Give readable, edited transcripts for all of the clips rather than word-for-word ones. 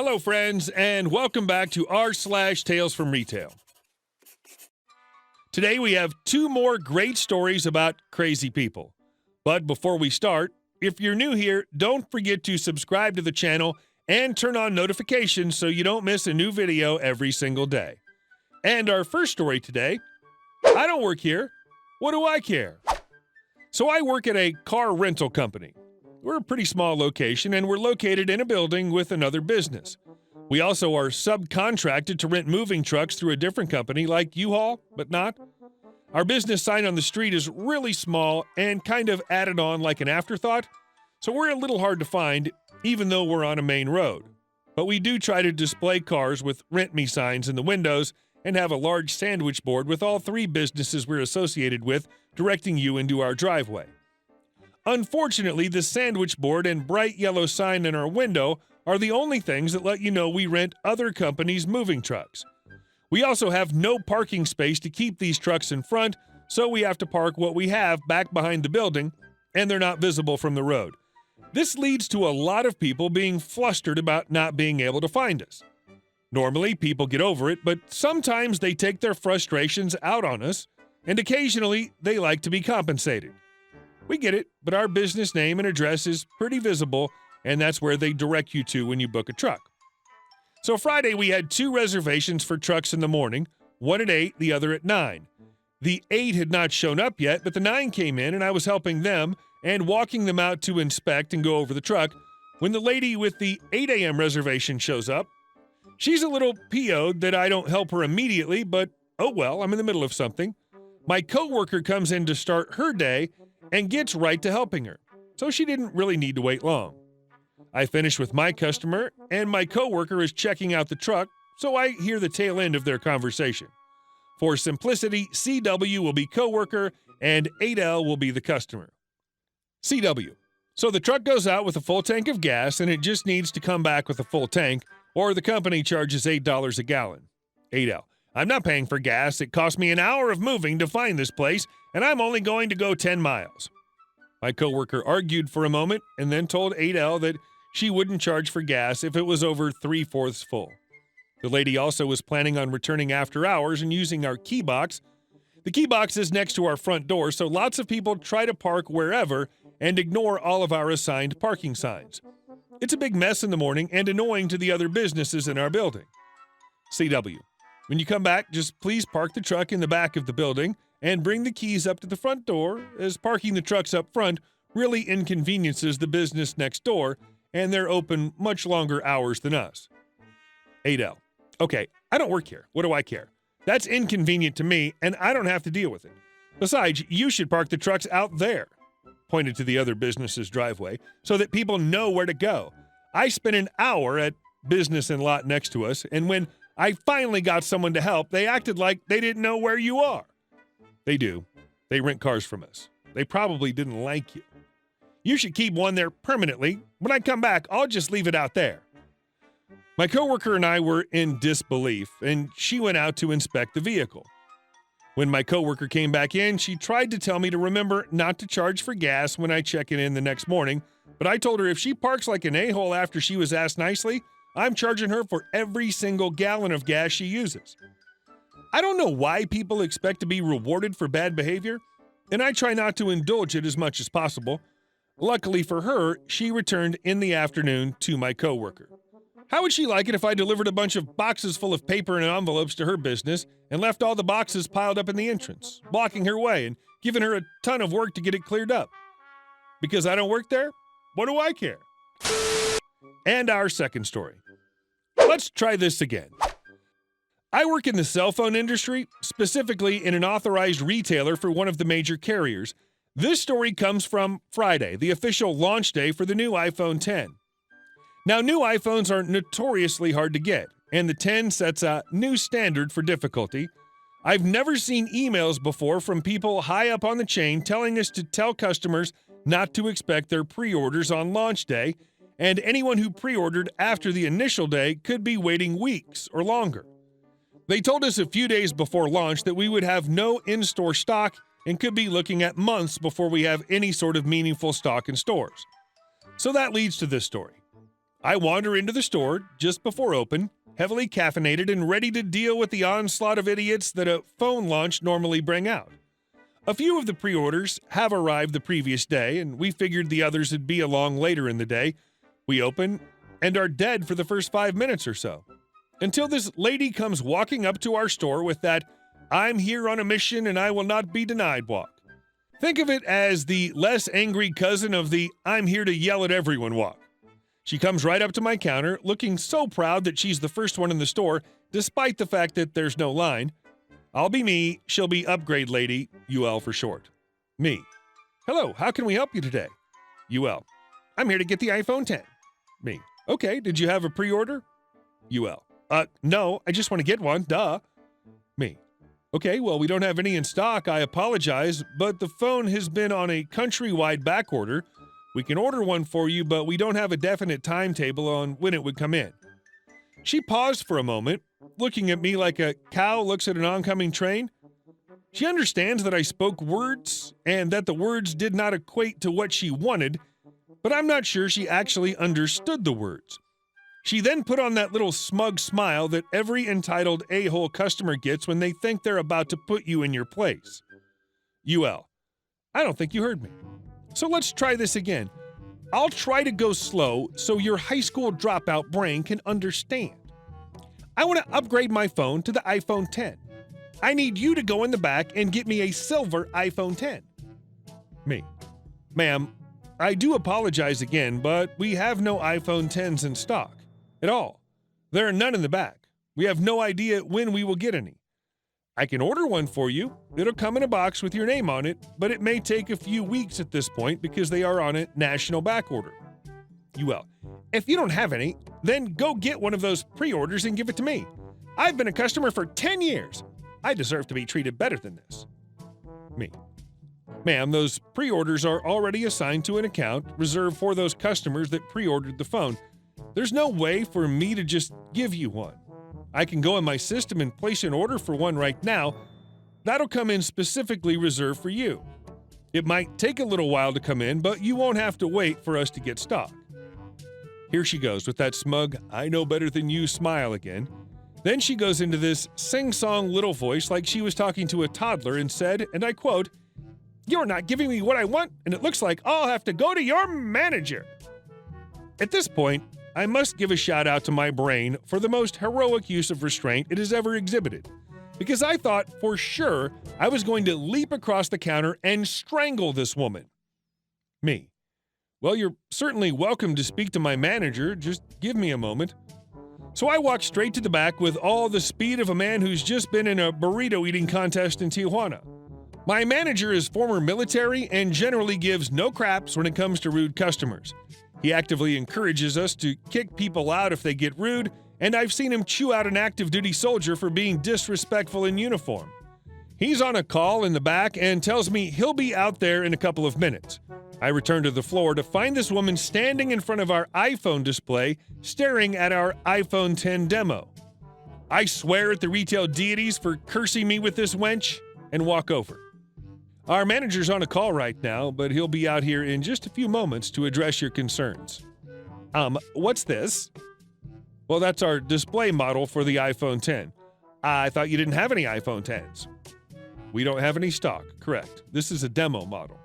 Hello, friends, and welcome back to r/Tales from Retail. Today we have two more great stories about crazy people. But before we start, if you're new here, don't forget to subscribe to the channel and turn on notifications so you don't miss a new video every single day. And our first story today, I don't work here. What do I care? So I work at a car rental company. We're a pretty small location, and we're located in a building with another business. We also are subcontracted to rent moving trucks through a different company like U-Haul, but not. Our business sign on the street is really small and kind of added on like an afterthought, so we're a little hard to find, even though we're on a main road. But we do try to display cars with Rent Me signs in the windows and have a large sandwich board with all three businesses we're associated with directing you into our driveway. Unfortunately, the sandwich board and bright yellow sign in our window are the only things that let you know we rent other companies' moving trucks. We also have no parking space to keep these trucks in front, so we have to park what we have back behind the building, and they're not visible from the road. This leads to a lot of people being flustered about not being able to find us. Normally, people get over it, but sometimes they take their frustrations out on us, and occasionally they like to be compensated. We get it, but our business name and address is pretty visible, and that's where they direct you to when you book a truck. So Friday, we had two reservations for trucks in the morning, one at 8, the other at 9. The 8 had not shown up yet, but the 9 came in, and I was helping them and walking them out to inspect and go over the truck when the lady with the 8 a.m. reservation shows up. She's a little PO'd that I don't help her immediately, but oh well, I'm in the middle of something. My coworker comes in to start her day and gets right to helping her, so she didn't really need to wait long. I finish with my customer, and my coworker is checking out the truck, so I hear the tail end of their conversation. For simplicity, CW will be coworker, and 8L will be the customer. CW. So the truck goes out with a full tank of gas, and it just needs to come back with a full tank, or the company charges $8 a gallon. 8L. I'm not paying for gas. It cost me an hour of moving to find this place, and I'm only going to go 10 miles. My coworker argued for a moment and then told 8L that she wouldn't charge for gas if it was over 3/4 full. The lady also was planning on returning after hours and using our key box. The key box is next to our front door, so lots of people try to park wherever and ignore all of our assigned parking signs. It's a big mess in the morning and annoying to the other businesses in our building. CW. When you come back, just please park the truck in the back of the building and bring the keys up to the front door, as parking the trucks up front really inconveniences the business next door, and they're open much longer hours than us. 8L. Okay, I don't work here. What do I care? That's inconvenient to me, and I don't have to deal with it. Besides, you should park the trucks out there, pointed to the other business's driveway, so that people know where to go. I spent an hour at business and lot next to us, and when I finally got someone to help, they acted like they didn't know where you are. They do. They rent cars from us. They probably didn't like you. You should keep one there permanently. When I come back, I'll just leave it out there. My coworker and I were in disbelief, and she went out to inspect the vehicle. When my coworker came back in, she tried to tell me to remember not to charge for gas when I check it in the next morning, but I told her if she parks like an a-hole after she was asked nicely, I'm charging her for every single gallon of gas she uses. I don't know why people expect to be rewarded for bad behavior, and I try not to indulge it as much as possible. Luckily for her, she returned in the afternoon to my coworker. How would she like it if I delivered a bunch of boxes full of paper and envelopes to her business and left all the boxes piled up in the entrance, blocking her way and giving her a ton of work to get it cleared up? Because I don't work there? What do I care? And our second story. Let's try this again. I work in the cell phone industry, specifically in an authorized retailer for one of the major carriers. This story comes from Friday, the official launch day for the new iPhone X. Now, new iPhones are notoriously hard to get, and the X sets a new standard for difficulty. I've never seen emails before from people high up on the chain telling us to tell customers not to expect their pre-orders on launch day, and anyone who pre-ordered after the initial day could be waiting weeks or longer. They told us a few days before launch that we would have no in-store stock and could be looking at months before we have any sort of meaningful stock in stores. So that leads to this story. I wander into the store just before open, heavily caffeinated and ready to deal with the onslaught of idiots that a phone launch normally bring out. A few of the pre-orders have arrived the previous day, and we figured the others would be along later in the day. We open and are dead for the first 5 minutes or so, until this lady comes walking up to our store with that "I'm here on a mission and I will not be denied" walk. Think of it as the less angry cousin of the "I'm here to yell at everyone" walk. She comes right up to my counter, looking so proud that she's the first one in the store, despite the fact that there's no line. I'll be me, she'll be upgrade lady, UL for short. Me. Hello, how can we help you today? UL. I'm here to get the iPhone 10. Me. Okay, did you have a pre-order? UL. No, I just want to get one, duh. Me. Okay, well, we don't have any in stock, I apologize, but the phone has been on a countrywide back order. We can order one for you, but we don't have a definite timetable on when it would come in. She paused for a moment, looking at me like a cow looks at an oncoming train. She understands that I spoke words and that the words did not equate to what she wanted, but I'm not sure she actually understood the words. She then put on that little smug smile that every entitled a-hole customer gets when they think they're about to put you in your place. UL. I don't think you heard me. So let's try this again. I'll try to go slow so your high school dropout brain can understand. I want to upgrade my phone to the iPhone 10. I need you to go in the back and get me a silver iPhone 10. Me. Ma'am, I do apologize again, but we have no iPhone 10s in stock at all. There are none in the back. We have no idea when we will get any. I can order one for you. It'll come in a box with your name on it, but it may take a few weeks at this point because they are on a national back order. UL. If you don't have any, then go get one of those pre-orders and give it to me. I've been a customer for 10 years. I deserve to be treated better than this. Me. Ma'am, those pre-orders are already assigned to an account reserved for those customers that pre-ordered the phone. There's no way for me to just give you one. I can go in my system and place an order for one right now. That'll come in specifically reserved for you. It might take a little while to come in, but you won't have to wait for us to get stock. Here she goes with that smug, I know better than you smile again. Then she goes into this sing-song little voice like she was talking to a toddler and said, and I quote, "You're not giving me what I want, and it looks like I'll have to go to your manager." At this point, I must give a shout out to my brain for the most heroic use of restraint it has ever exhibited, because I thought for sure I was going to leap across the counter and strangle this woman. Me. Well, you're certainly welcome to speak to my manager, just give me a moment. So I walked straight to the back with all the speed of a man who's just been in a burrito eating contest in Tijuana. My manager is former military and generally gives no craps when it comes to rude customers. He actively encourages us to kick people out if they get rude, and I've seen him chew out an active duty soldier for being disrespectful in uniform. He's on a call in the back and tells me he'll be out there in a couple of minutes. I return to the floor to find this woman standing in front of our iPhone display, staring at our iPhone 10 demo. I swear at the retail deities for cursing me with this wench and walk over. Our manager's on a call right now, but he'll be out here in just a few moments to address your concerns. What's this? Well, that's our display model for the iPhone 10. I thought you didn't have any iPhone 10s. We don't have any stock, correct. This is a demo model.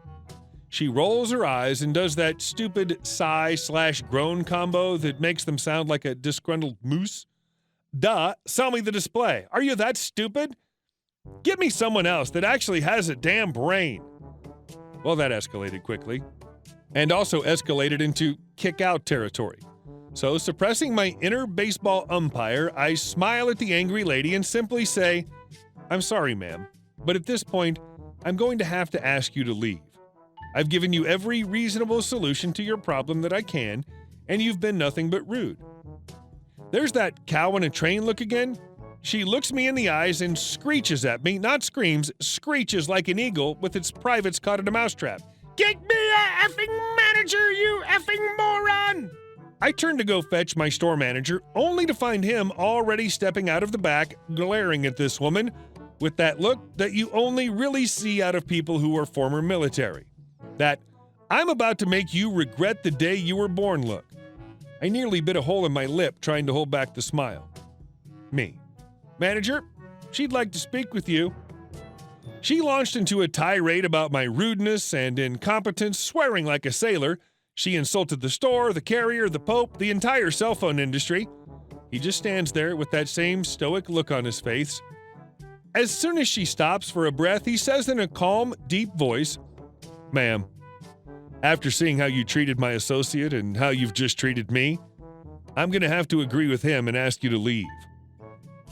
She rolls her eyes and does that stupid sigh/groan combo that makes them sound like a disgruntled moose. Duh, sell me the display. Are you that stupid? Get me someone else that actually has a damn brain. Well, that escalated quickly, and also escalated into kick-out territory. So, suppressing my inner baseball umpire, I smile at the angry lady and simply say, "I'm sorry, ma'am, but at this point, I'm going to have to ask you to leave. I've given you every reasonable solution to your problem that I can, and you've been nothing but rude." There's that cow in a train look again. She looks me in the eyes and screeches at me, not screams, screeches like an eagle with its privates caught in a mousetrap. "Get me a effing manager, you effing moron!" I turn to go fetch my store manager, only to find him already stepping out of the back, glaring at this woman, with that look that you only really see out of people who are former military. That, "I'm about to make you regret the day you were born" look. I nearly bit a hole in my lip trying to hold back the smile. Me. Manager, she'd like to speak with you. She launched into a tirade about my rudeness and incompetence, swearing like a sailor. She insulted the store, the carrier, the Pope, the entire cell phone industry. He just stands there with that same stoic look on his face. As soon as she stops for a breath, he says in a calm, deep voice, "Ma'am, after seeing how you treated my associate and how you've just treated me, I'm going to have to agree with him and ask you to leave.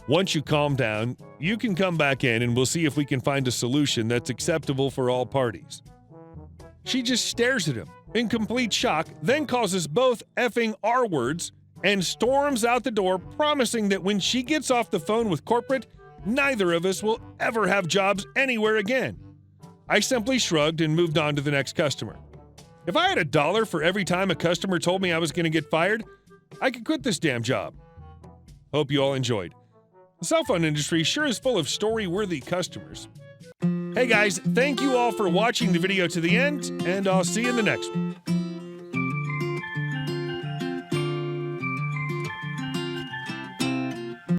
Once you calm down, you can come back in and we'll see if we can find a solution that's acceptable for all parties." She just stares at him in complete shock, then calls us both effing R words and storms out the door, promising that when she gets off the phone with corporate, neither of us will ever have jobs anywhere again. I simply shrugged and moved on to the next customer. If I had $1 for every time a customer told me I was going to get fired, I could quit this damn job. Hope you all enjoyed. The cell phone industry sure is full of story-worthy customers. Hey guys, thank you all for watching the video to the end, and I'll see you in the next one.